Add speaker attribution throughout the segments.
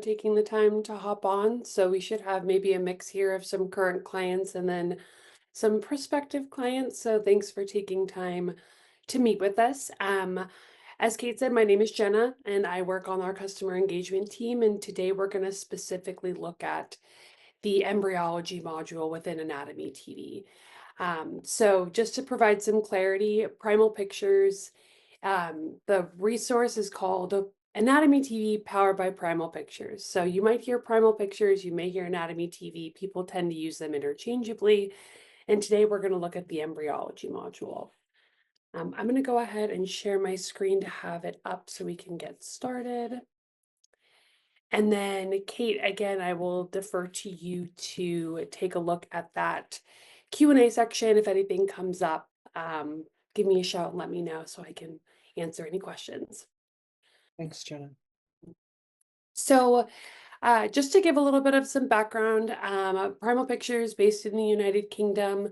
Speaker 1: taking the time to hop on. So we should have maybe a mix here of some current clients and then some prospective clients. So thanks for taking time to meet with us. As Kate said, my name is Jenna and I work on our customer engagement team. And today we're going to specifically look at the embryology module within Anatomy TV. So just to provide some clarity, Primal Pictures, the resource is called Anatomy TV powered by Primal Pictures. So you might hear Primal Pictures, you may hear Anatomy TV. People tend to use them interchangeably. And today we're going to look at the embryology module. I'm going to go ahead and share my screen to have it up so we can get started. And then Kate, again, I will defer to you to take a look at that Q&A section. If anything comes up, give me a shout and let me know so I can answer any questions.
Speaker 2: Thanks, Jenna.
Speaker 1: So just to give a little bit of some background, Primal Pictures, based in the United Kingdom,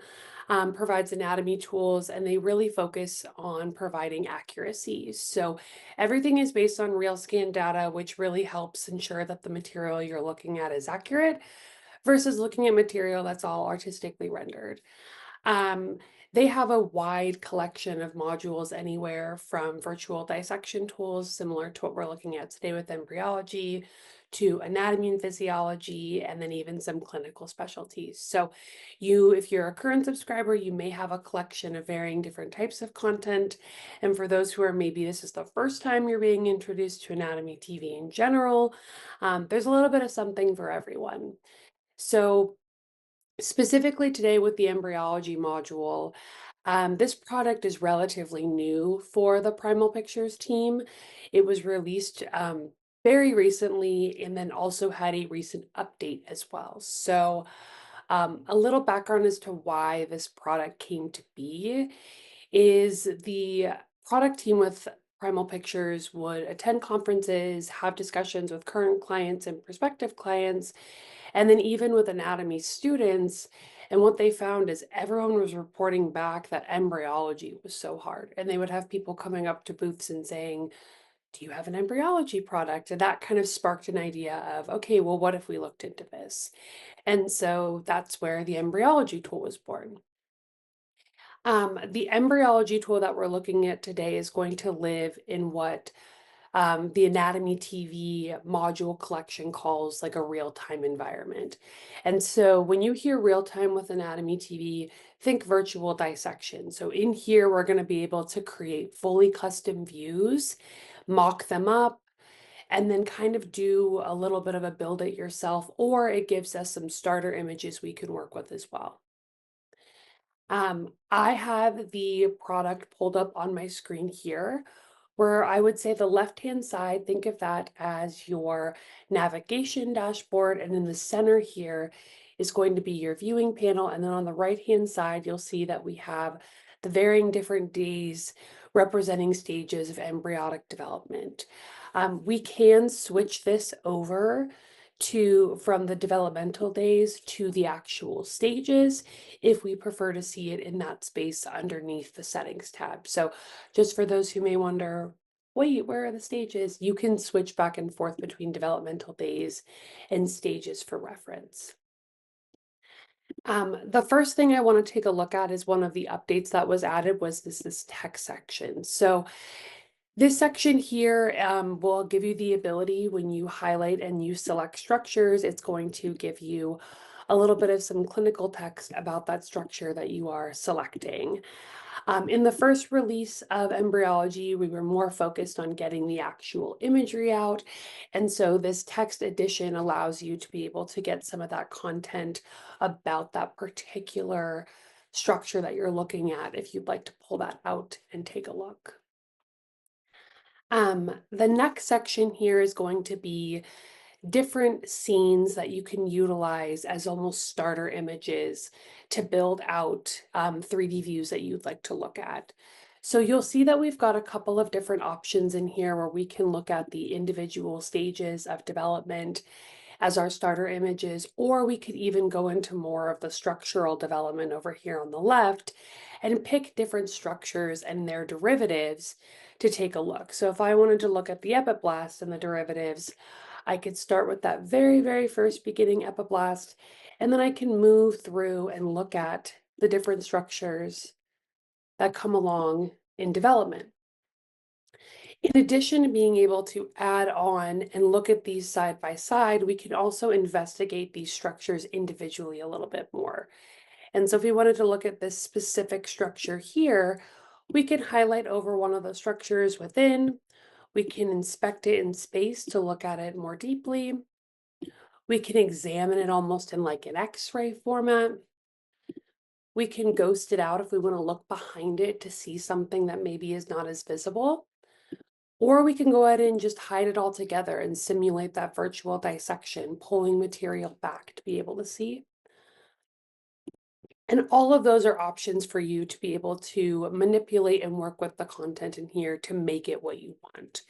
Speaker 1: provides anatomy tools and they really focus on providing accuracy. So everything is based on real scan data, which really helps ensure that the material you're looking at is accurate versus looking at material that's all artistically rendered. Um, they have a wide collection of modules anywhere from virtual dissection tools, similar to what we're looking at today with embryology, to anatomy and physiology, and then even some clinical specialties. So if you're a current subscriber, you may have a collection of varying different types of content. And for those who are maybe this is the first time you're being introduced to Anatomy TV in general, there's a little bit of something for everyone. So specifically today with the embryology module, this product is relatively new for the Primal Pictures team. It was released very recently and then also had a recent update as well. So a little background as to why this product came to be is the product team with Primal Pictures would attend conferences, have discussions with current clients and prospective clients, and then even with anatomy students, and what they found is everyone was reporting back that embryology was so hard. And they would have people coming up to booths and saying, do you have an embryology product? And that kind of sparked an idea of, okay, well, what if we looked into this? And so that's where the embryology tool was born. The embryology tool that we're looking at today is going to live in what the Anatomy TV module collection calls like a real-time environment. And so when you hear real-time with Anatomy TV, think virtual dissection. So in here, we're going to be able to create fully custom views, mock them up, and then kind of do a little bit of a build it yourself, or it gives us some starter images we can work with as well. I have the product pulled up on my screen here, where I would say the left-hand side, think of that as your navigation dashboard, and in the center here is going to be your viewing panel, and then on the right-hand side, you'll see that we have the varying different days representing stages of embryonic development. We can switch this over from the developmental days to the actual stages if we prefer to see it in that space underneath the settings tab. So just for those who may wonder, wait, where are the stages? You can switch back and forth between developmental days and stages for reference. The first thing I want to take a look at is one of the updates that was added was this text section. So this section here will give you the ability when you highlight and you select structures, it's going to give you a little bit of some clinical text about that structure that you are selecting. In the first release of embryology, we were more focused on getting the actual imagery out. And so this text edition allows you to be able to get some of that content about that particular structure that you're looking at if you'd like to pull that out and take a look. The next section here is going to be different scenes that you can utilize as almost starter images to build out 3D views that you'd like to look at. So you'll see that we've got a couple of different options in here where we can look at the individual stages of development as our starter images, or we could even go into more of the structural development over here on the left and pick different structures and their derivatives to take a look. So if I wanted to look at the epiblast and the derivatives, I could start with that very, very first beginning epiblast, and then I can move through and look at the different structures that come along in development. In addition to being able to add on and look at these side by side, we can also investigate these structures individually a little bit more. And so if we wanted to look at this specific structure here, we can highlight over one of the structures within. We can inspect it in space to look at it more deeply. We can examine it almost in like an X-ray format. We can ghost it out if we want to look behind it to see something that maybe is not as visible. Or we can go ahead and just hide it all together and simulate that virtual dissection, pulling material back to be able to see. And all of those are options for you to be able to manipulate and work with the content in here to make it what you want.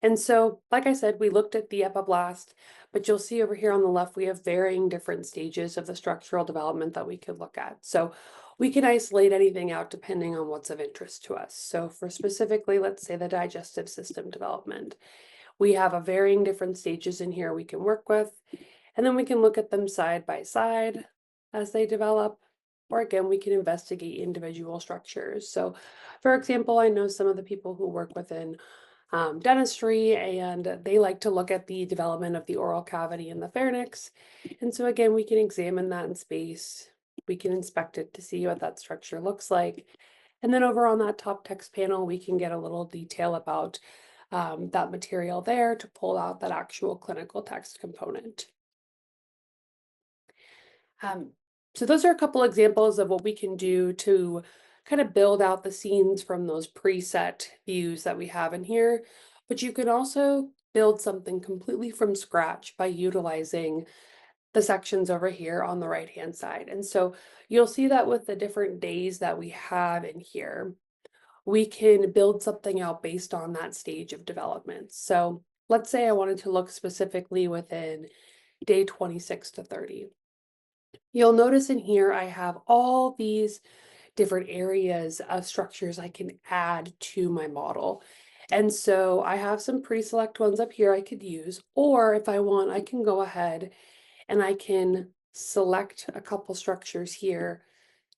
Speaker 1: And so, like I said, we looked at the epiblast, but you'll see over here on the left, we have varying different stages of the structural development that we could look at. So we can isolate anything out depending on what's of interest to us. So for specifically, let's say the digestive system development, we have a varying different stages in here we can work with, and then we can look at them side by side as they develop. Or again, we can investigate individual structures. So, for example, I know some of the people who work within dentistry, and they like to look at the development of the oral cavity and the pharynx. And so again, we can examine that in space. We can inspect it to see what that structure looks like. And then over on that top text panel, we can get a little detail about that material there to pull out that actual clinical text component. Um, so those are a couple examples of what we can do to kind of build out the scenes from those preset views that we have in here. But you can also build something completely from scratch by utilizing the sections over here on the right-hand side. And so you'll see that with the different days that we have in here, we can build something out based on that stage of development. So let's say I wanted to look specifically within day 26 to 30. You'll notice in here I have all these different areas of structures I can add to my model. And so I have some pre-select ones up here I could use, or if I want, I can go ahead and I can select a couple structures here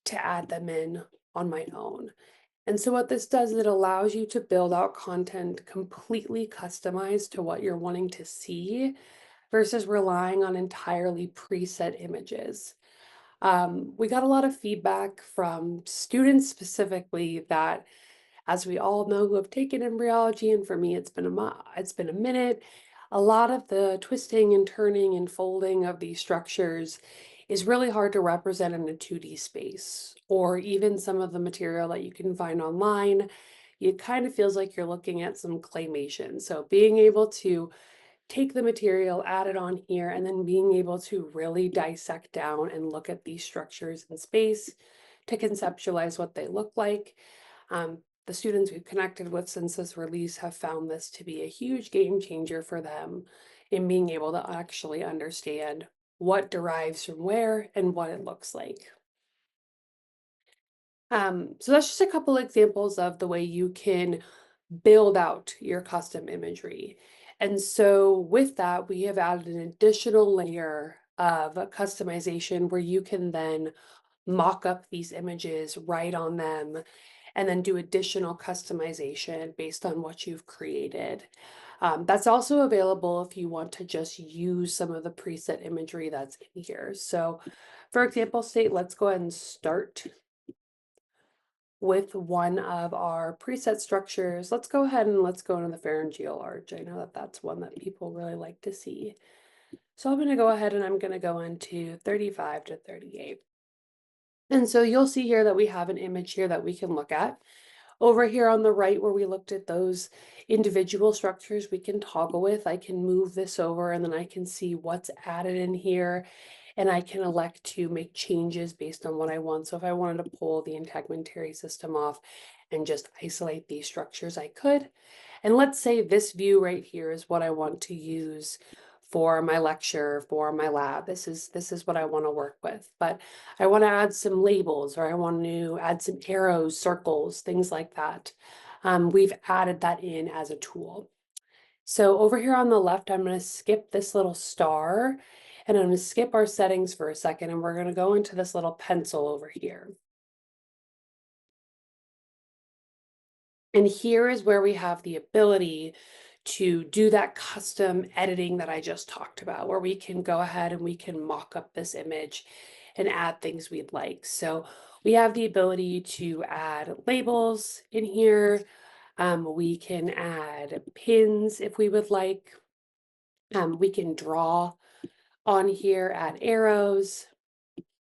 Speaker 1: to add them in on my own. And so what this does is it allows you to build out content completely customized to what you're wanting to see versus relying on entirely preset images. We got a lot of feedback from students specifically that, as we all know who have taken embryology, and for me it's been a minute, a lot of the twisting and turning and folding of these structures is really hard to represent in a 2D space, or even some of the material that you can find online. It kind of feels like you're looking at some claymation. So being able to take the material, add it on here, and then being able to really dissect down and look at these structures in space to conceptualize what they look like. The students we've connected with since this release have found this to be a huge game changer for them in being able to actually understand what derives from where and what it looks like. So that's just a couple examples of the way you can build out your custom imagery. And so with that, we have added an additional layer of customization where you can then mock up these images, write on them, and then do additional customization based on what you've created. That's also available if you want to just use some of the preset imagery that's in here. So for example, let's go ahead and start with one of our preset structures. Let's go ahead and let's go into the pharyngeal arch. I know that that's one that people really like to see. So I'm going to go ahead and I'm going to go into 35 to 38. And so you'll see here that we have an image here that we can look at. Over here on the right where we looked at those individual structures we can toggle with, I can move this over and then I can see what's added in here, and I can elect to make changes based on what I want. So if I wanted to pull the integumentary system off and just isolate these structures, I could. And let's say this view right here is what I want to use for my lecture, for my lab. This is what I want to work with. But I want to add some labels, or I want to add some arrows, circles, things like that. We've added that in as a tool. So over here on the left, I'm going to skip this little star and I'm going to skip our settings for a second and we're going to go into this little pencil over here. And here is where we have the ability to do that custom editing that I just talked about, where we can go ahead and we can mock up this image and add things we'd like. So we have the ability to add labels in here. We can add pins if we would like. We can draw on here, add arrows,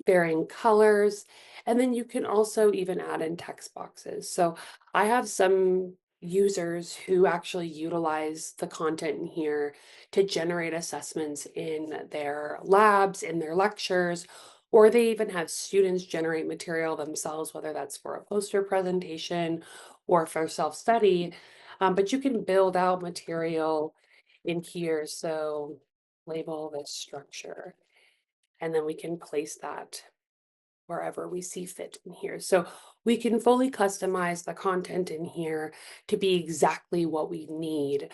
Speaker 1: varying colors, and then you can also even add in text boxes. So I have some users who actually utilize the content in here to generate assessments in their labs, in their lectures, or they even have students generate material themselves, whether that's for a poster presentation or for self-study. But you can build out material in here. So label this structure, and then we can place that wherever we see fit in here. So we can fully customize the content in here to be exactly what we need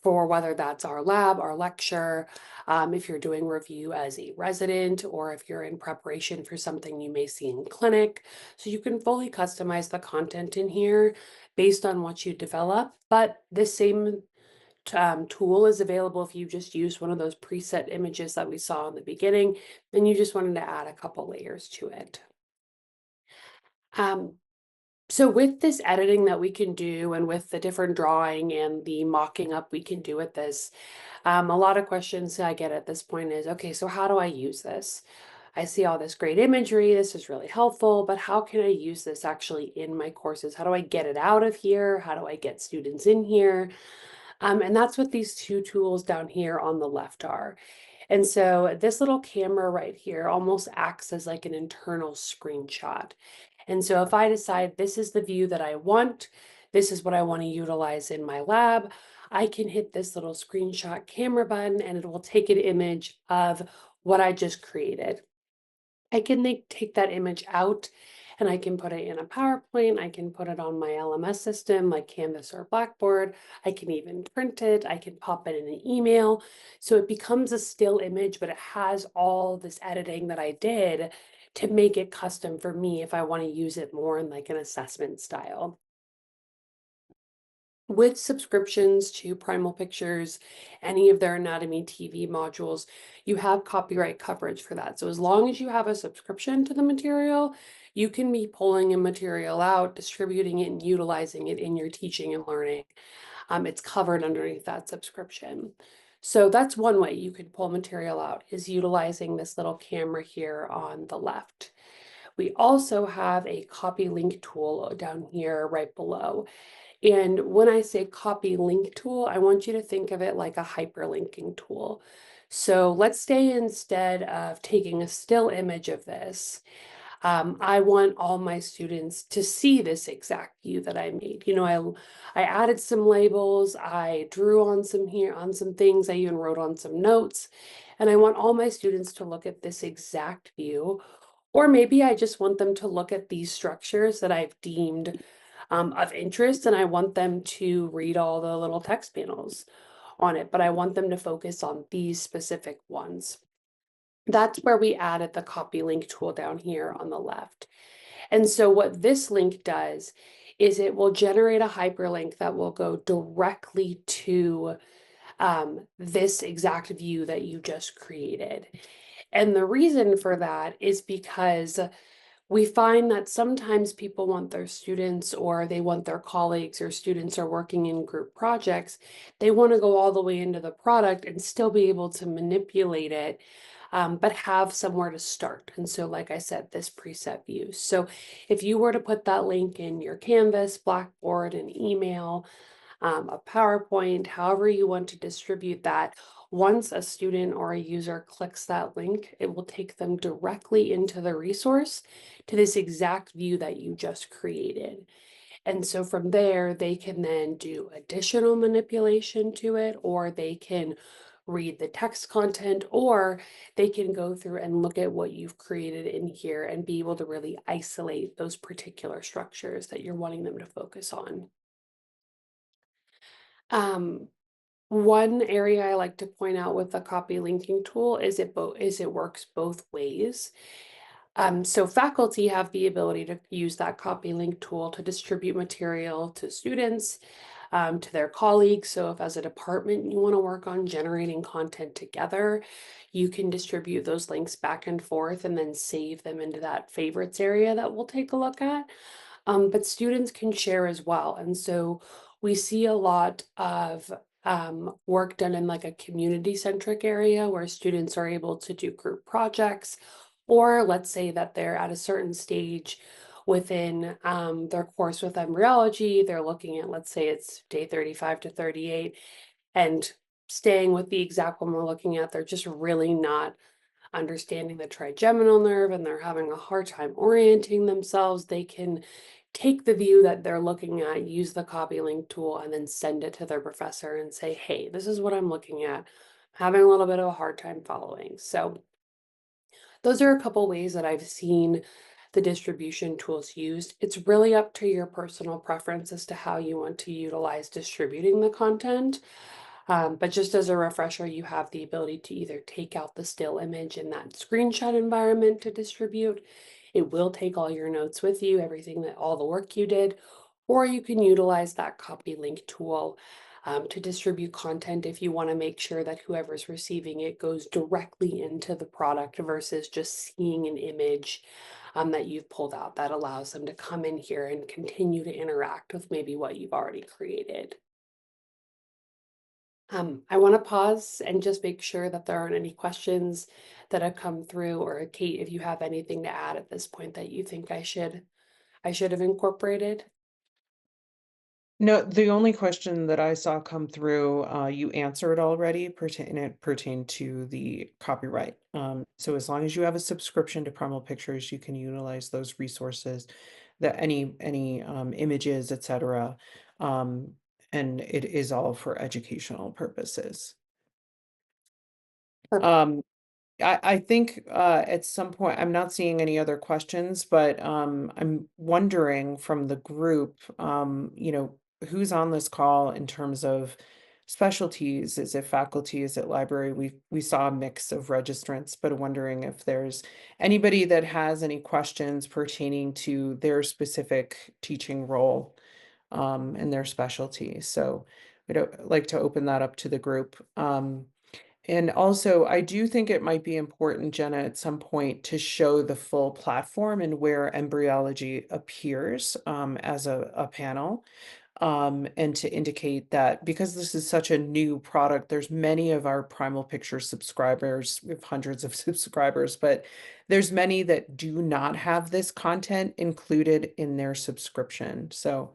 Speaker 1: for whether that's our lab, our lecture, if you're doing review as a resident, or if you're in preparation for something you may see in clinic. So you can fully customize the content in here based on what you develop, but this same tool is available if you just use one of those preset images that we saw in the beginning, and you just wanted to add a couple layers to it. Um, so with this editing that we can do and with the different drawing and the mocking up we can do with this, a lot of questions I get at this point is, okay, so how do I use this? I see all this great imagery, this is really helpful, but how can I use this actually in my courses? How do I get it out of here? How do I get students in here? And that's what these two tools down here on the left are. And so this little camera right here almost acts as like an internal screenshot. And so if I decide this is the view that I want, this is what I want to utilize in my lab, I can hit this little screenshot camera button and it will take an image of what I just created. I can take that image out and I can put it in a PowerPoint. I can put it on my LMS system like Canvas or Blackboard. I can even print it. I can pop it in an email. So it becomes a still image, but it has all this editing that I did to make it custom for me if I want to use it more in like an assessment style. With subscriptions to Primal Pictures, any of their anatomy TV modules, you have copyright coverage for that. So as long as you have a subscription to the material, you can be pulling a material out, distributing it, and utilizing it in your teaching and learning. It's covered underneath that subscription. So that's one way you could pull material out, is utilizing this little camera here on the left. We also have a copy link tool down here right below. And when I say copy link tool, I want you to think of it like a hyperlinking tool. So let's say instead of taking a still image of this, I want all my students to see this exact view that I made. I added some labels, I drew on some things, I even wrote on some notes, and I want all my students to look at this exact view. Or maybe I just want them to look at these structures that I've deemed of interest, and I want them to read all the little text panels on it, but I want them to focus on these specific ones. That's where we added the copy link tool down here on the left. And so what this link does is it will generate a hyperlink that will go directly to this exact view that you just created. And the reason for that is because we find that sometimes people want their students or they want their colleagues or students are working in group projects. They want to go all the way into the product and still be able to manipulate it, but have somewhere to start. And so, like I said, this preset view. So if you were to put that link in your Canvas, Blackboard, and email, a PowerPoint, however you want to distribute that. Once a student or a user clicks that link, it will take them directly into the resource to this exact view that you just created. And so from there, they can then do additional manipulation to it, or they can read the text content, or they can go through and look at what you've created in here and be able to really isolate those particular structures that you're wanting them to focus on. Um, One area I like to point out with the copy linking tool is it works both ways. So faculty have the ability to use that copy link tool to distribute material to students, to their colleagues. So if as a department you want to work on generating content together, you can distribute those links back and forth and then save them into that favorites area that we'll take a look at. But students can share as well. And so we see a lot of work done in like a community centric area where students are able to do group projects, or let's say that they're at a certain stage within their course with embryology, they're looking at, let's say it's day 35 to 38, and staying with the exact one we're looking at, they're just really not understanding the trigeminal nerve and they're having a hard time orienting themselves. They can take the view that they're looking at, use the copy link tool, and then send it to their professor and say, hey, this is what I'm looking at. I'm having a little bit of a hard time following. So those are a couple ways that I've seen the distribution tools used. It's really up to your personal preference as to how you want to utilize distributing the content. But just as a refresher, you have the ability to either take out the still image in that screenshot environment to distribute. It will take all your notes with you, everything that all the work you did, or you can utilize that copy link tool to distribute content if you want to make sure that whoever's receiving it goes directly into the product versus just seeing an image that you've pulled out that allows them to come in here and continue to interact with maybe what you've already created. I want to pause and just make sure that there aren't any questions that have come through, or Kate, if you have anything to add at this point that you think I should have incorporated.
Speaker 2: No, the only question that I saw come through, you answered already, it pertained to the copyright. So as long as you have a subscription to Primal Pictures, you can utilize those resources, that any images, etc. Um, and it is all for educational purposes. Um, I think at some point, I'm not seeing any other questions, but I'm wondering from the group, who's on this call in terms of specialties? Is it faculty? Is it library? We saw a mix of registrants, but wondering if there's anybody that has any questions pertaining to their specific teaching role and their specialty. So we'd like to open that up to the group. And also, I do think it might be important, Jenna, at some point to show the full platform and where embryology appears as a panel, and to indicate that because this is such a new product, there's many of our Primal Picture subscribers, we have hundreds of subscribers, but there's many that do not have this content included in their subscription. So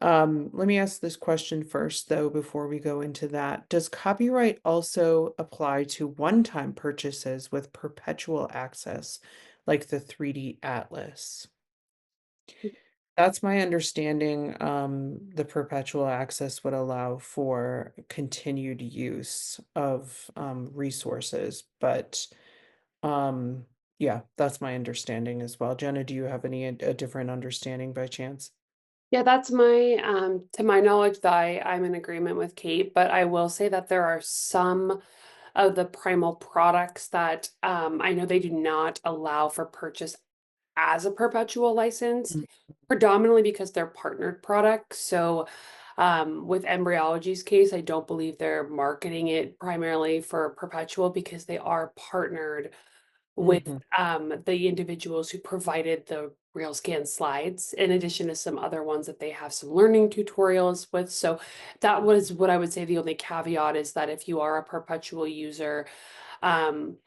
Speaker 2: let me ask this question first, though, before we go into that. Does copyright also apply to one-time purchases with perpetual access, like the 3D Atlas? That's my understanding. The perpetual access would allow for continued use of resources, but um, yeah, that's my understanding as well. Jenna, do you have a different understanding by chance?
Speaker 1: Yeah, that's my to my knowledge that I'm in agreement with Kate, but I will say that there are some of the Primal products that I know they do not allow for purchase as a perpetual license, predominantly because they're partnered products. So with Embryology's case, I don't believe they're marketing it primarily for perpetual because they are partnered with
Speaker 2: Mm-hmm.
Speaker 1: the individuals who provided the real scan slides, in addition to some other ones that they have some learning tutorials with. So that was what I would say the only caveat is that if you are a perpetual user, um,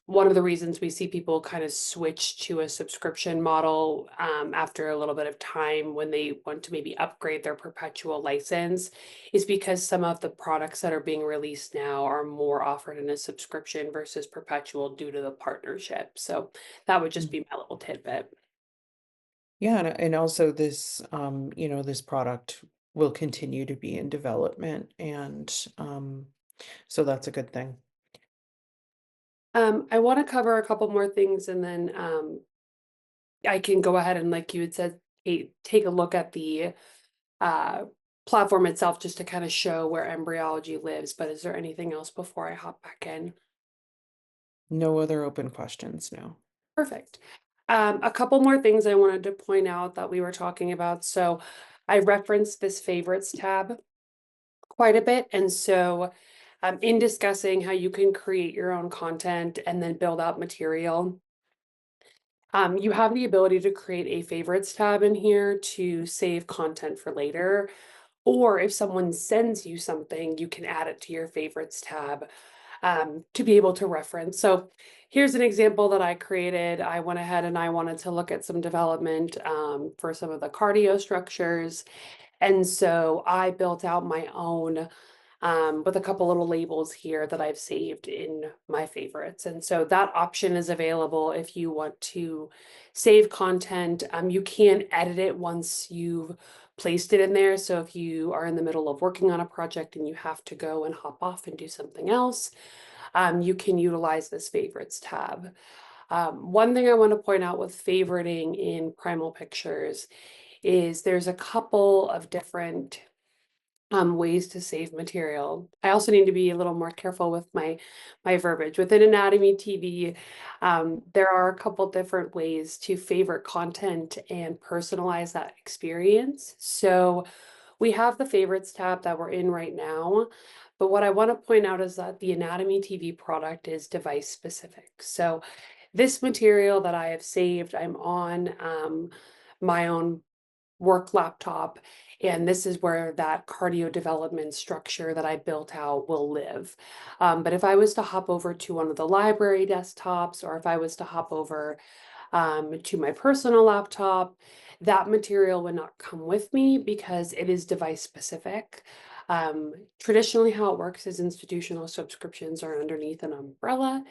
Speaker 1: one of the reasons we see people kind of switch to a subscription model after a little bit of time when they want to maybe upgrade their perpetual license is because some of the products that are being released now are more offered in a subscription versus perpetual due to the partnership. So that would just be my little tidbit.
Speaker 2: Yeah, and also this, this product will continue to be in development, and so that's a good thing.
Speaker 1: I want to cover a couple more things and then I can go ahead and, like you had said, take a look at the platform itself just to kind of show where embryology lives. But is there anything else before I hop back in?
Speaker 2: No other open questions, no.
Speaker 1: Perfect. A couple more things I wanted to point out that we were talking about. So I referenced this favorites tab quite a bit. And so in discussing how you can create your own content and then build out material, you have the ability to create a favorites tab in here to save content for later. Or if someone sends you something, you can add it to your favorites tab to be able to reference. So here's an example that I created. I went ahead and I wanted to look at some development for some of the cardio structures. And so I built out my own with a couple little labels here that I've saved in my favorites. And so that option is available if you want to save content. You can edit it once you've placed it in there. So if you are in the middle of working on a project and you have to go and hop off and do something else, you can utilize this favorites tab. One thing I want to point out with favoriting in Primal Pictures is there's a couple of different ways to save material. I also need to be a little more careful with my verbiage. Within Anatomy TV, there are a couple different ways to favorite content and personalize that experience. So we have the favorites tab that we're in right now. But what I want to point out is that the Anatomy TV product is device specific. So this material that I have saved, I'm on my own work laptop. And this is where that cardio development structure that I built out will live. But if I was to hop over to one of the library desktops, or if I was to hop over to my personal laptop, that material would not come with me because it is device specific. Traditionally, how it works is institutional subscriptions are underneath an umbrella.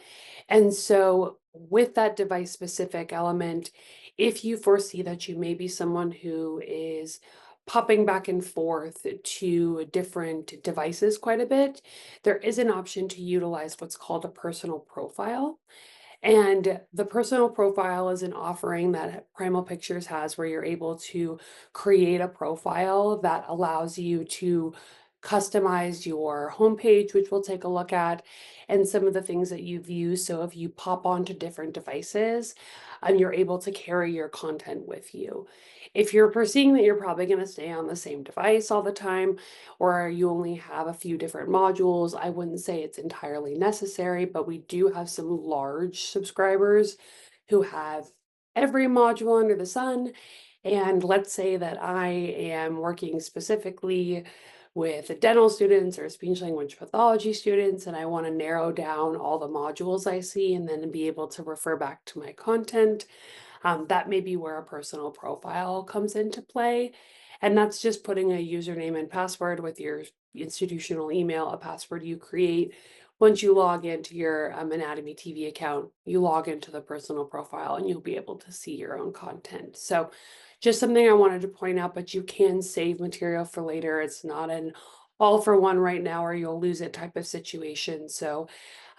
Speaker 1: And so, with that device specific element, if you foresee that you may be someone who is popping back and forth to different devices quite a bit, there is an option to utilize what's called a personal profile. And the personal profile is an offering that Primal Pictures has where you're able to create a profile that allows you to customize your homepage, which we'll take a look at, and some of the things that you view. So if you pop onto different devices, you're able to carry your content with you. If you're foreseeing that you're probably going to stay on the same device all the time, or you only have a few different modules, I wouldn't say it's entirely necessary, but we do have some large subscribers who have every module under the sun. And let's say that I am working specifically with dental students or speech language pathology students, and I want to narrow down all the modules I see and then be able to refer back to my content. That may be where a personal profile comes into play. And that's just putting a username and password with your institutional email, a password you create. Once you log into your Anatomy TV account, you log into the personal profile and you'll be able to see your own content. So, just something I wanted to point out, but you can save material for later. It's not an all for one right now or you'll lose it type of situation. So,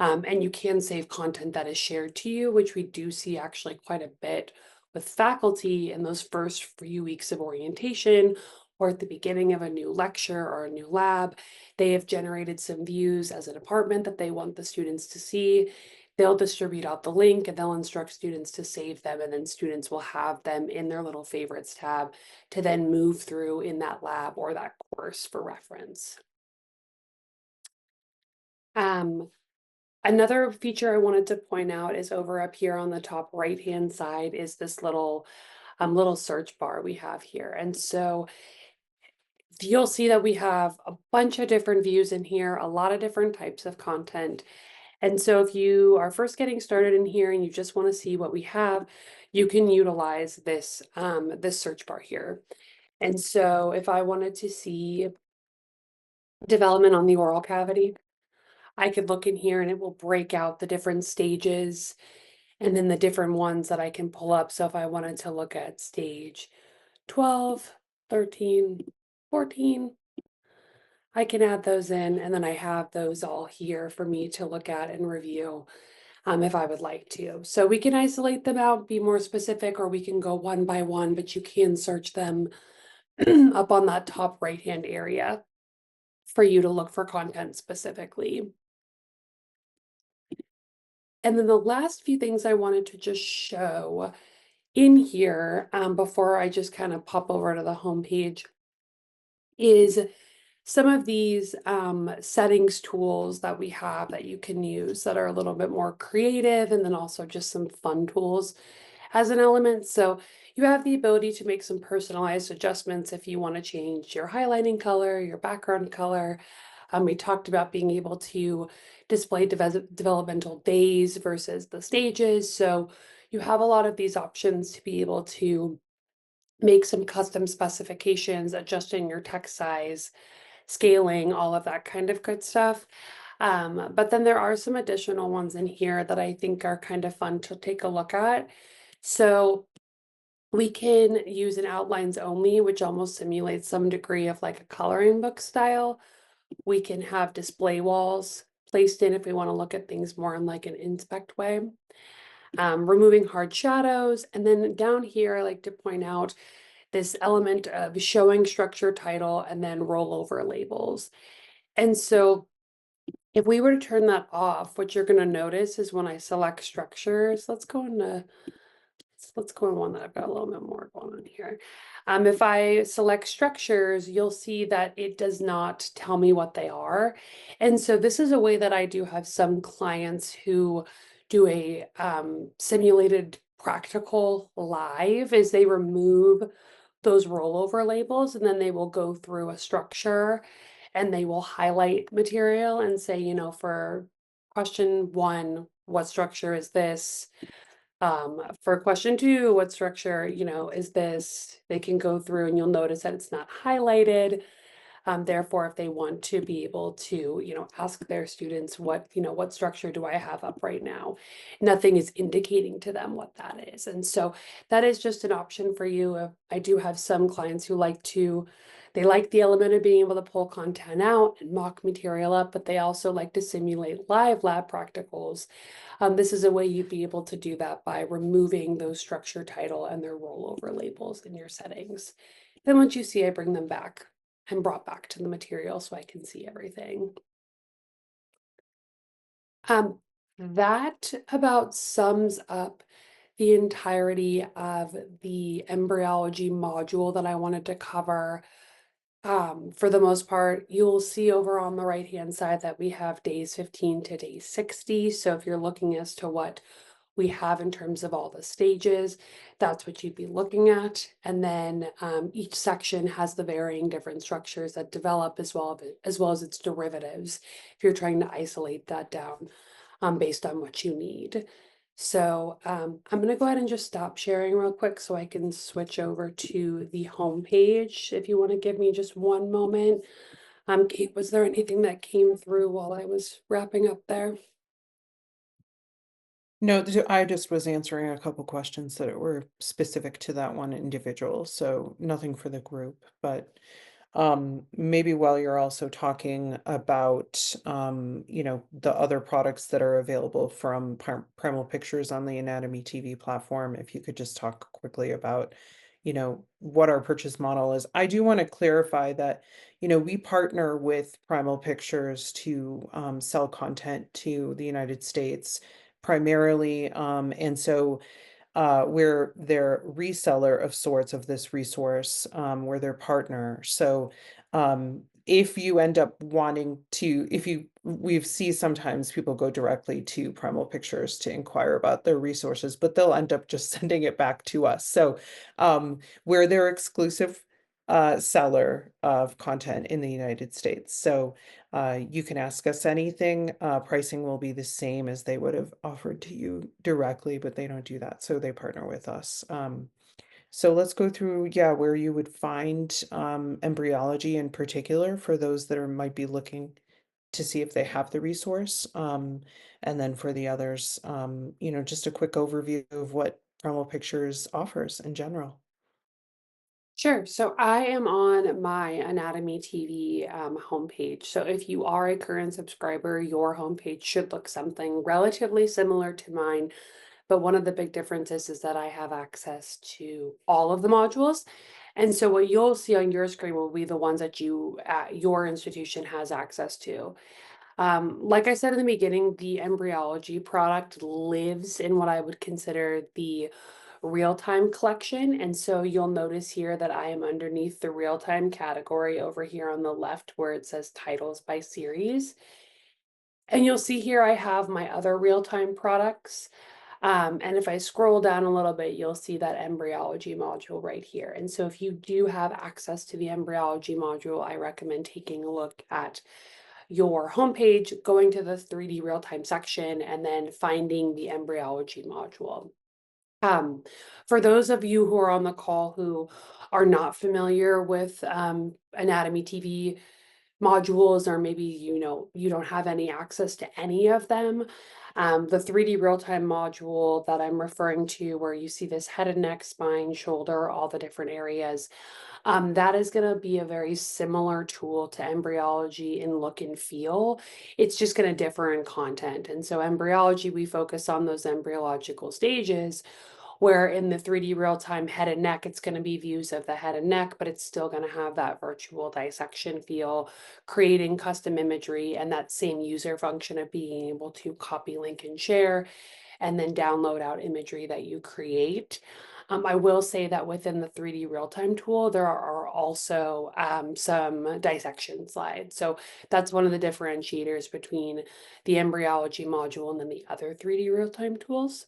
Speaker 1: and you can save content that is shared to you, which we do see actually quite a bit with faculty in those first few weeks of orientation or at the beginning of a new lecture or a new lab. They have generated some views as a department that they want the students to see. They'll distribute out the link and they'll instruct students to save them, and then students will have them in their little favorites tab to then move through in that lab or that course for reference. Um, Another feature I wanted to point out is over up here on the top right-hand side is this little search bar we have here. And so you'll see that we have a bunch of different views in here, a lot of different types of content. And so if you are first getting started in here and you just want to see what we have, you can utilize this search bar here. And so if I wanted to see development on the oral cavity, I could look in here and it will break out the different stages and then the different ones that I can pull up. So if I wanted to look at stage 12, 13, 14, I can add those in and then I have those all here for me to look at and review if I would like to. So we can isolate them out, be more specific, or we can go one by one, but you can search them up on that top right-hand area for you to look for content specifically. And then the last few things I wanted to just show in here, before I just kind of pop over to the homepage, is some of these settings tools that we have that you can use that are a little bit more creative, and then also just some fun tools as an element. So you have the ability to make some personalized adjustments if you want to change your highlighting color, your background color. We talked about being able to display developmental days versus the stages. So you have a lot of these options to be able to make some custom specifications, adjusting your text size, scaling, all of that kind of good stuff. But then there are some additional ones in here that I think are kind of fun to take a look at. So we can use an outlines only, which almost simulates some degree of like a coloring book style. We can have display walls placed in if we want to look at things more in like an inspect way. Removing hard shadows. And then down here, I like to point out this element of showing structure title and then rollover labels. And so if we were to turn that off, what you're going to notice is when I select structures, let's go in one that I've got a little bit more going on here. If I select structures, you'll see that it does not tell me what they are. And so this is a way that I do have some clients who do a simulated practical live is they remove those rollover labels, and then they will go through a structure and they will highlight material and say, for question one, what structure is this? For question two, what structure, is this? They can go through and you'll notice that it's not highlighted. Therefore, if they want to be able to, ask their students what structure do I have up right now? Nothing is indicating to them what that is. And so that is just an option for you. I do have some clients who they like the element of being able to pull content out and mock material up, but they also like to simulate live lab practicals. This is a way you'd be able to do that by removing those structure title and their rollover labels in your settings. Then once you see, I bring them back and brought back to the material so I can see everything. Um, that about sums up the entirety of the embryology module that I wanted to cover. For the most part, you'll see over on the right-hand side that we have days 15 to day 60. So if you're looking as to what we have in terms of all the stages, that's what you'd be looking at. And then each section has the varying different structures that develop as well as its derivatives, if you're trying to isolate that down based on what you need. So I'm going to go ahead and just stop sharing real quick so I can switch over to the home page. If you want to give me just one moment. Kate, was there anything that came through while I was wrapping up there?
Speaker 2: No, I just was answering a couple questions that were specific to that one individual, so nothing for the group. But maybe while you're also talking about the other products that are available from Primal Pictures on the Anatomy TV platform, if you could just talk quickly about what our purchase model is. I do want to clarify that we partner with Primal Pictures to sell content to the United States primarily. And so we're their reseller of sorts of this resource. We're their partner. So if you end up wanting to, if you, we see sometimes people go directly to Primal Pictures to inquire about their resources, but they'll end up just sending it back to us. So we're their exclusive seller of content in the United States. So you can ask us anything. Pricing will be the same as they would have offered to you directly, but they don't do that. So they partner with us. So let's go through, yeah, where you would find embryology in particular for those that might be looking to see if they have the resource. And then for the others, just a quick overview of what Primal Pictures offers in general.
Speaker 1: Sure. So I am on my Anatomy TV homepage. So if you are a current subscriber, your homepage should look something relatively similar to mine. But one of the big differences is that I have access to all of the modules. And so what you'll see on your screen will be the ones that your institution has access to. Like I said in the beginning, the embryology product lives in what I would consider the real-time collection. And so you'll notice here that I am underneath the real-time category over here on the left where it says titles by series. And you'll see here I have my other real-time products. And if I scroll down a little bit, you'll see that embryology module right here. And so if you do have access to the embryology module, I recommend taking a look at your homepage, going to the 3D real-time section, and then finding the embryology module. Um, for those of you who are on the call who are not familiar with Anatomy TV modules, or maybe you don't have any access to any of them, the 3D real-time module that I'm referring to, where you see this head and neck, spine, shoulder, all the different areas, that is going to be a very similar tool to embryology in look and feel. It's just going to differ in content. And so embryology, we focus on those embryological stages, where in the 3D real-time head and neck, it's going to be views of the head and neck, but it's still going to have that virtual dissection feel, creating custom imagery, and that same user function of being able to copy, link, and share, and then download out imagery that you create. I will say that within the 3D real-time tool, there are also some dissection slides. So that's one of the differentiators between the embryology module and then the other 3D real-time tools.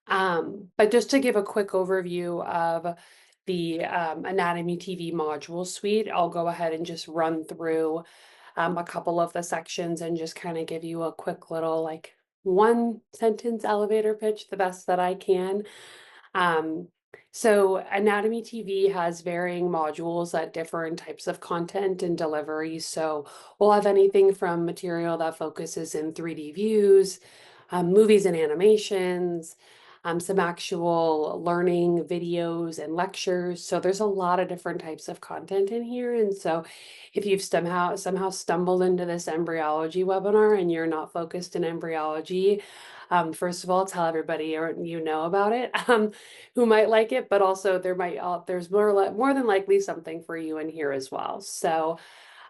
Speaker 1: But just to give a quick overview of the Anatomy TV module suite, I'll go ahead and just run through a couple of the sections and just kind of give you a quick little like one sentence elevator pitch, the best that I can. Um, so Anatomy TV has varying modules that differ in types of content and delivery. So we'll have anything from material that focuses in 3D views, movies and animations, some actual learning videos and lectures. So there's a lot of different types of content in here. And so if you've somehow stumbled into this embryology webinar and you're not focused in embryology, first of all, tell everybody or you know about it, who might like it, but also there's more than likely something for you in here as well. So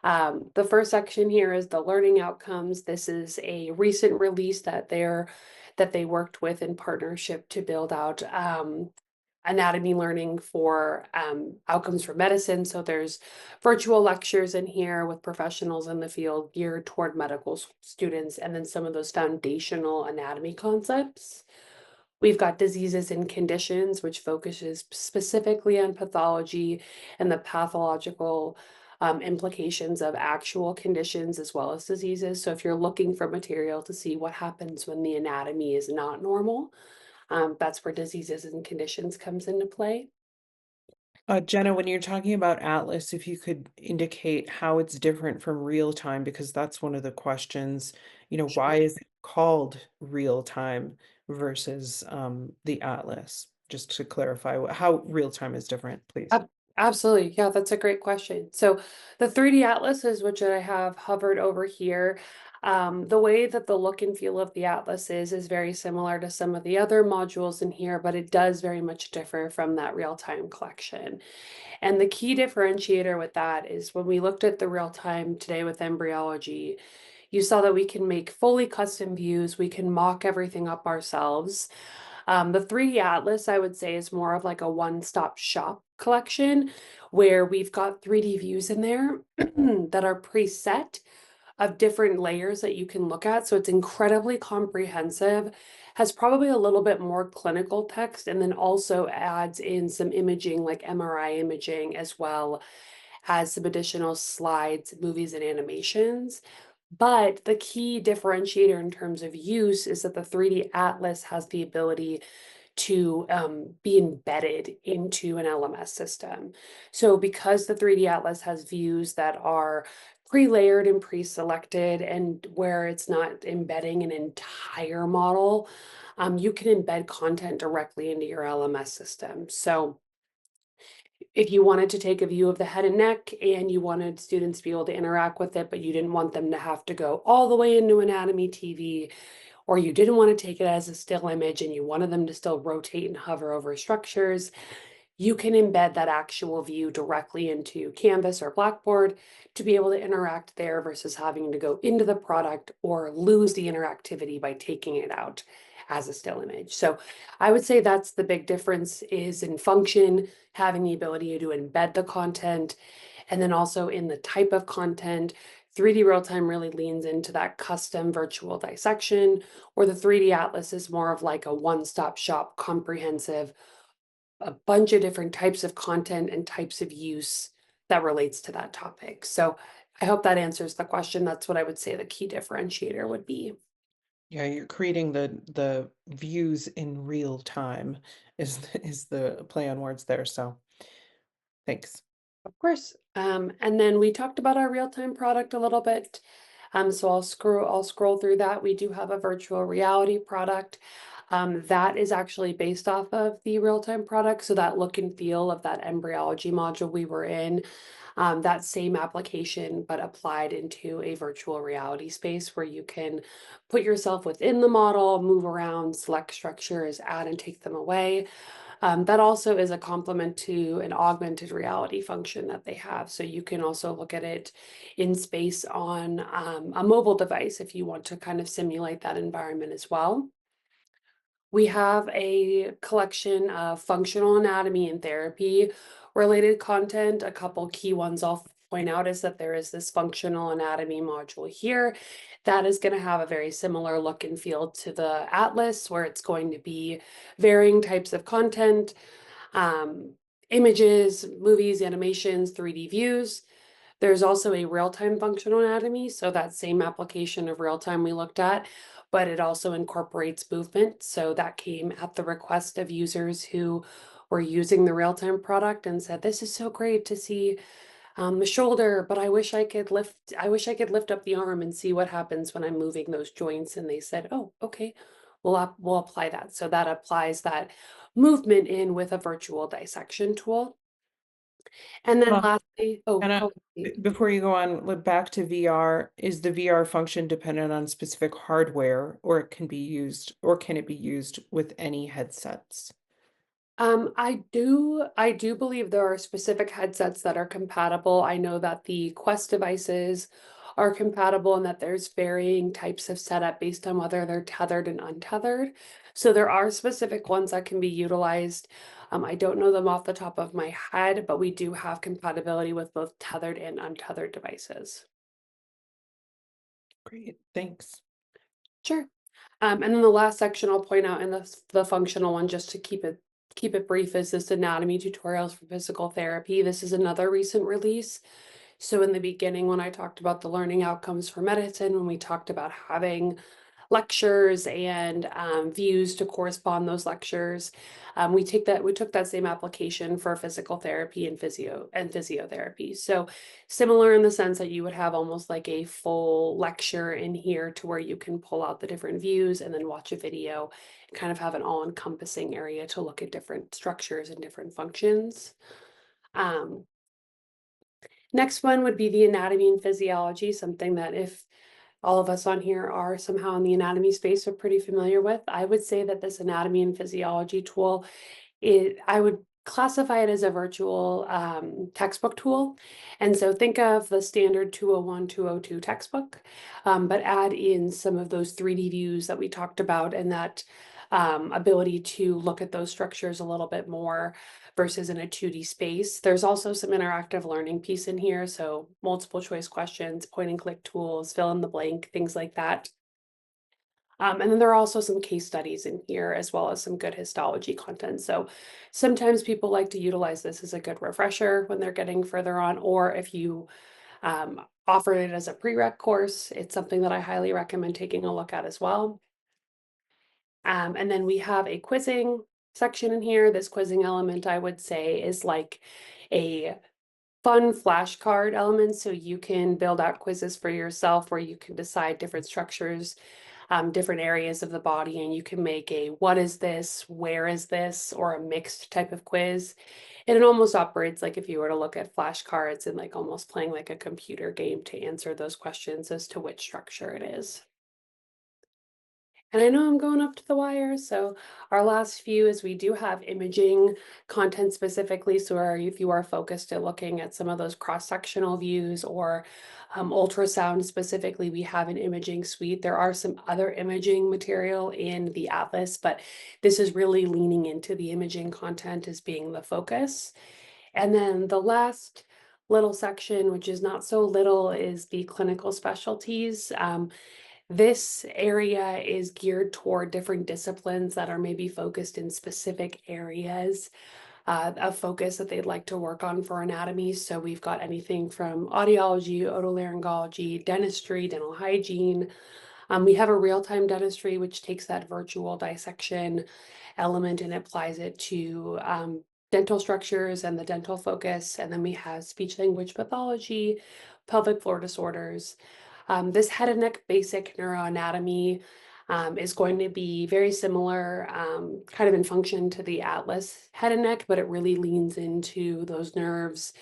Speaker 1: the first section here is the learning outcomes. This is a recent release that they worked with in partnership to build out anatomy learning for outcomes for medicine. So there's virtual lectures in here with professionals in the field geared toward medical students, and then some of those foundational anatomy concepts. We've got diseases and conditions, which focuses specifically on pathology and the pathological implications of actual conditions as well as diseases. So if you're looking for material to see what happens when the anatomy is not normal, that's where diseases and conditions comes into play.
Speaker 2: Jenna, when you're talking about Atlas, if you could indicate how it's different from real time, because that's one of the questions, why
Speaker 1: Sure.
Speaker 2: is it called real time versus the Atlas? Just to clarify how real time is different, please.
Speaker 1: Absolutely. Yeah, that's a great question. So the 3D atlases, which I have hovered over here, the way that the look and feel of the atlas is very similar to some of the other modules in here, but it does very much differ from that real-time collection. And the key differentiator with that is when we looked at the real-time today with embryology, you saw that we can make fully custom views, we can mock everything up ourselves. The 3D Atlas, I would say, is more of like a one-stop shop collection where we've got 3D views in there that are preset of different layers that you can look at. So it's incredibly comprehensive, has probably a little bit more clinical text, and then also adds in some imaging like MRI imaging as well as some additional slides, movies, and animations. But the key differentiator in terms of use is that the 3D Atlas has the ability to be embedded into an LMS system. So because the 3D Atlas has views that are pre-layered and pre-selected, and where it's not embedding an entire model, you can embed content directly into your LMS system. So if you wanted to take a view of the head and neck and you wanted students to be able to interact with it, but you didn't want them to have to go all the way into Anatomy TV, or you didn't want to take it as a still image and you wanted them to still rotate and hover over structures, you can embed that actual view directly into Canvas or Blackboard to be able to interact there versus having to go into the product or lose the interactivity by taking it out as a still image. So I would say that's the big difference is in function, having the ability to embed the content, and then also in the type of content. 3D real time really leans into that custom virtual dissection, or the 3D atlas is more of like a one-stop shop, comprehensive, a bunch of different types of content and types of use that relates to that topic. So I hope that answers the question. That's what I would say the key differentiator would be.
Speaker 2: Yeah, you're creating the views in real time is the play on words there, so thanks.
Speaker 1: Of course. And then we talked about our real-time product a little bit. So I'll scroll through that. We do have a virtual reality product. That is actually based off of the real-time product. So that look and feel of that embryology module we were in, that same application, but applied into a virtual reality space where you can put yourself within the model, move around, select structures, add and take them away. That also is a complement to an augmented reality function that they have. So you can also look at it in space on a mobile device if you want to kind of simulate that environment as well. We have a collection of functional anatomy and therapy related content. A couple key ones I'll point out is that there is this functional anatomy module here that is going to have a very similar look and feel to the Atlas, where it's going to be varying types of content, um, images, movies, animations, 3D views. There's also a real-time functional anatomy, so that same application of real-time we looked at, but it also incorporates movement. So that came at the request of users who were using the real-time product and said, "This is so great to see the shoulder, but I wish I could lift up the arm and see what happens when I'm moving those joints." And they said, "Oh, okay, we'll apply that." So that applies that movement in with a virtual dissection tool. And then lastly, oh,
Speaker 2: And
Speaker 1: go ahead.
Speaker 2: before you go on, back to VR, is the VR function dependent on specific hardware, or it can be used, or can it be used with any headsets?
Speaker 1: I do believe there are specific headsets that are compatible. I know that the Quest devices are compatible and that there's varying types of setup based on whether they're tethered and untethered. So there are specific ones that can be utilized. I don't know them off the top of my head, but we do have compatibility with both tethered and untethered devices.
Speaker 2: Great, thanks.
Speaker 1: Sure. And then the last section I'll point out, and the functional one, just to keep it brief, is this anatomy tutorials for physical therapy. This is another recent release. So in the beginning, when I talked about the learning outcomes for medicine, when we talked about having lectures and views to correspond those lectures, we took that same application for physical therapy and physiotherapy. So similar in the sense that you would have almost like a full lecture in here to where you can pull out the different views and then watch a video and kind of have an all-encompassing area to look at different structures and different functions. Um, Next one would be the anatomy and physiology, something that if all of us on here are somehow in the anatomy space are pretty familiar with. I would say that this anatomy and physiology tool, I would classify it as a virtual textbook tool. And so think of the standard 201, 202 textbook, but add in some of those 3D views that we talked about and that ability to look at those structures a little bit more versus in a 2D space. There's also some interactive learning piece in here. So multiple choice questions, point and click tools, fill in the blank, things like that. And then there are also some case studies in here as well as some good histology content. So sometimes people like to utilize this as a good refresher when they're getting further on, or if you offer it as a prereq course, it's something that I highly recommend taking a look at as well. And then we have a quizzing section in here. This quizzing element, I would say, is like a fun flashcard element. So you can build out quizzes for yourself where you can decide different structures, different areas of the body, and you can make a what is this, where is this, or a mixed type of quiz. And it almost operates like if you were to look at flashcards and like almost playing like a computer game to answer those questions as to which structure it is. And I know I'm going up to the wire, so our last few is we do have imaging content specifically. So if you are focused at looking at some of those cross-sectional views or ultrasound specifically, we have an imaging suite. There are some other imaging material in the atlas, but this is really leaning into the imaging content as being the focus. And then the last little section, which is not so little, is the clinical specialties. This area is geared toward different disciplines that are maybe focused in specific areas of focus that they'd like to work on for anatomy. So we've got anything from audiology, otolaryngology, dentistry, dental hygiene. We have a real-time dentistry, which takes that virtual dissection element and applies it to dental structures and the dental focus. And then we have speech language pathology, pelvic floor disorders. This head and neck basic neuroanatomy is going to be very similar, kind of in function to the Atlas head and neck, but it really leans into those nerves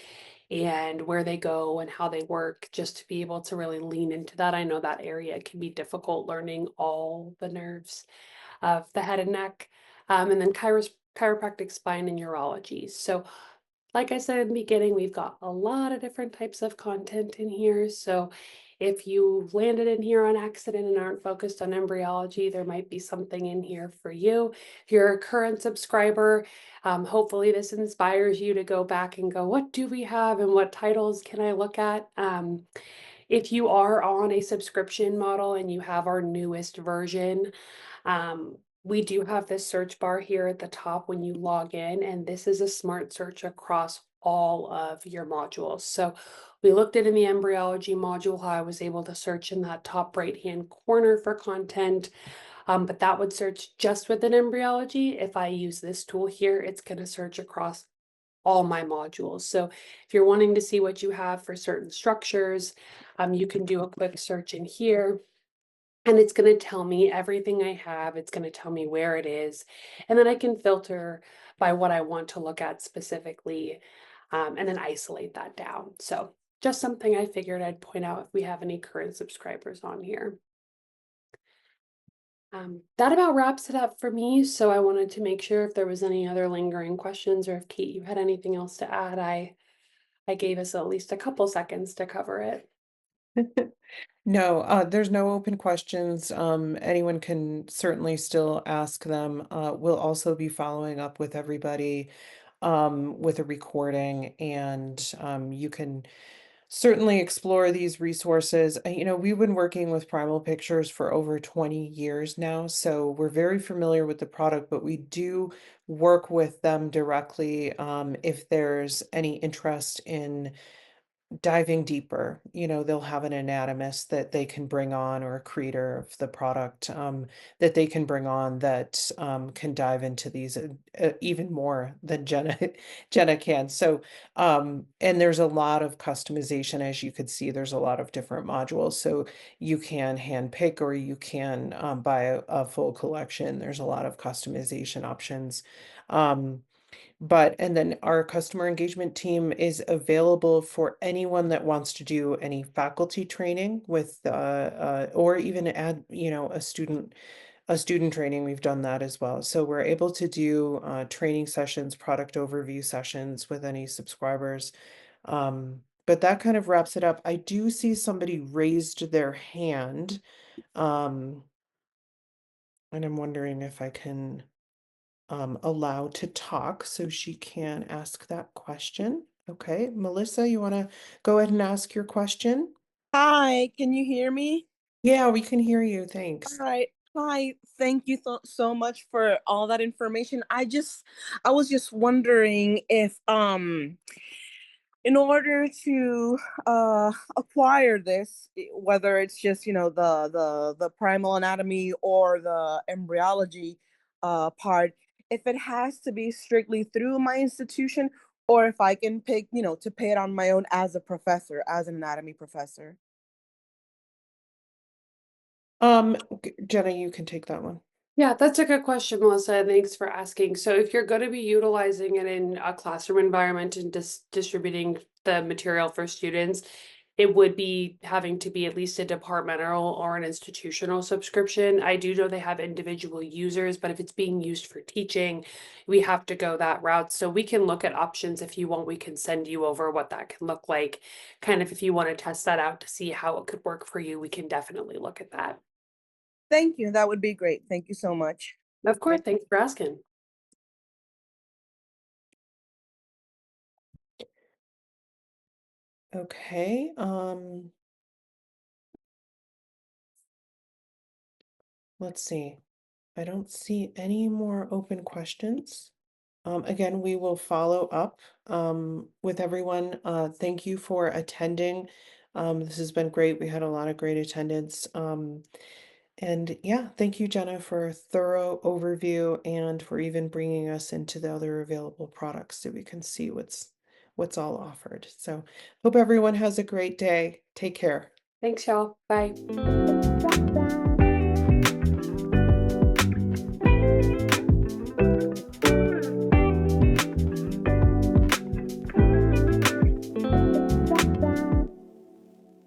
Speaker 1: and where they go and how they work, just to be able to really lean into that. I know that area can be difficult learning all the nerves of the head and neck. And then chiropractic spine and urology. So like I said in the beginning, we've got a lot of different types of content in here. So if you landed in here on accident and aren't focused on embryology, there might be something in here for you. If you're a current subscriber, hopefully this inspires you to go back and go, what do we have and what titles can I look at? If you are on a subscription model and you have our newest version, we do have this search bar here at the top when you log in, and this is a smart search across all of your modules. So we looked at in the embryology module how I was able to search in that top right-hand corner for content, but that would search just within embryology. If I use this tool here, it's going to search across all my modules. So if you're wanting to see what you have for certain structures, you can do a quick search in here and it's going to tell me everything I have. It's going to tell me where it is. And then I can filter by what I want to look at specifically, and then isolate that down. So just something I figured I'd point out if we have any current subscribers on here. That about wraps it up for me. So I wanted to make sure if there was any other lingering questions or if Kate, you had anything else to add, I gave us at least a couple seconds to cover it.
Speaker 2: No, there's no open questions. Anyone can certainly still ask them. We'll also be following up with everybody with a recording, and you can certainly explore these resources. We've been working with Primal Pictures for over 20 years now, so we're very familiar with the product, but we do work with them directly if there's any interest in diving deeper. They'll have an anatomist that they can bring on, or a creator of the product that they can bring on that can dive into these even more than Jenna Jenna can. So, and there's a lot of customization, as you could see. There's a lot of different modules, so you can hand pick or you can buy a full collection. There's a lot of customization options. Um, and then our customer engagement team is available for anyone that wants to do any faculty training with, or even add, a student training. We've done that as well. So we're able to do training sessions, product overview sessions with any subscribers. But that kind of wraps it up. I do see somebody raised their hand, um, and I'm wondering if I can allow to talk so she can ask that question. Okay, Melissa, you want to go ahead and ask your question?
Speaker 3: Hi, can you hear me?
Speaker 2: Yeah, we can hear you.
Speaker 3: All
Speaker 2: Thanks.
Speaker 3: right. Hi, thank you so much for all that information. I was just wondering if in order to acquire this, whether it's just, the primal anatomy or the embryology part, if it has to be strictly through my institution or if I can pick, to pay it on my own as a professor, as an anatomy professor.
Speaker 2: Jenna, you can take that one.
Speaker 1: Yeah, that's a good question, Melissa. Thanks for asking. So if you're going to be utilizing it in a classroom environment and distributing the material for students, it would be having to be at least a departmental or an institutional subscription. I do know they have individual users, but if it's being used for teaching, we have to go that route. So we can look at options if you want. We can send you over what that can look like. Kind of if you want to test that out to see how it could work for you, we can definitely look at that.
Speaker 3: Thank you. That would be great. Thank you so much.
Speaker 1: Of course, thanks for asking.
Speaker 2: Okay, let's see. I don't see any more open questions. Again, we will follow up with everyone. Thank you for attending. This has been great. We had a lot of great attendance. And yeah, thank you, Jenna, for a thorough overview and for even bringing us into the other available products so we can see what's all offered. So hope everyone has a great day. Take care.
Speaker 1: Thanks, y'all. Bye.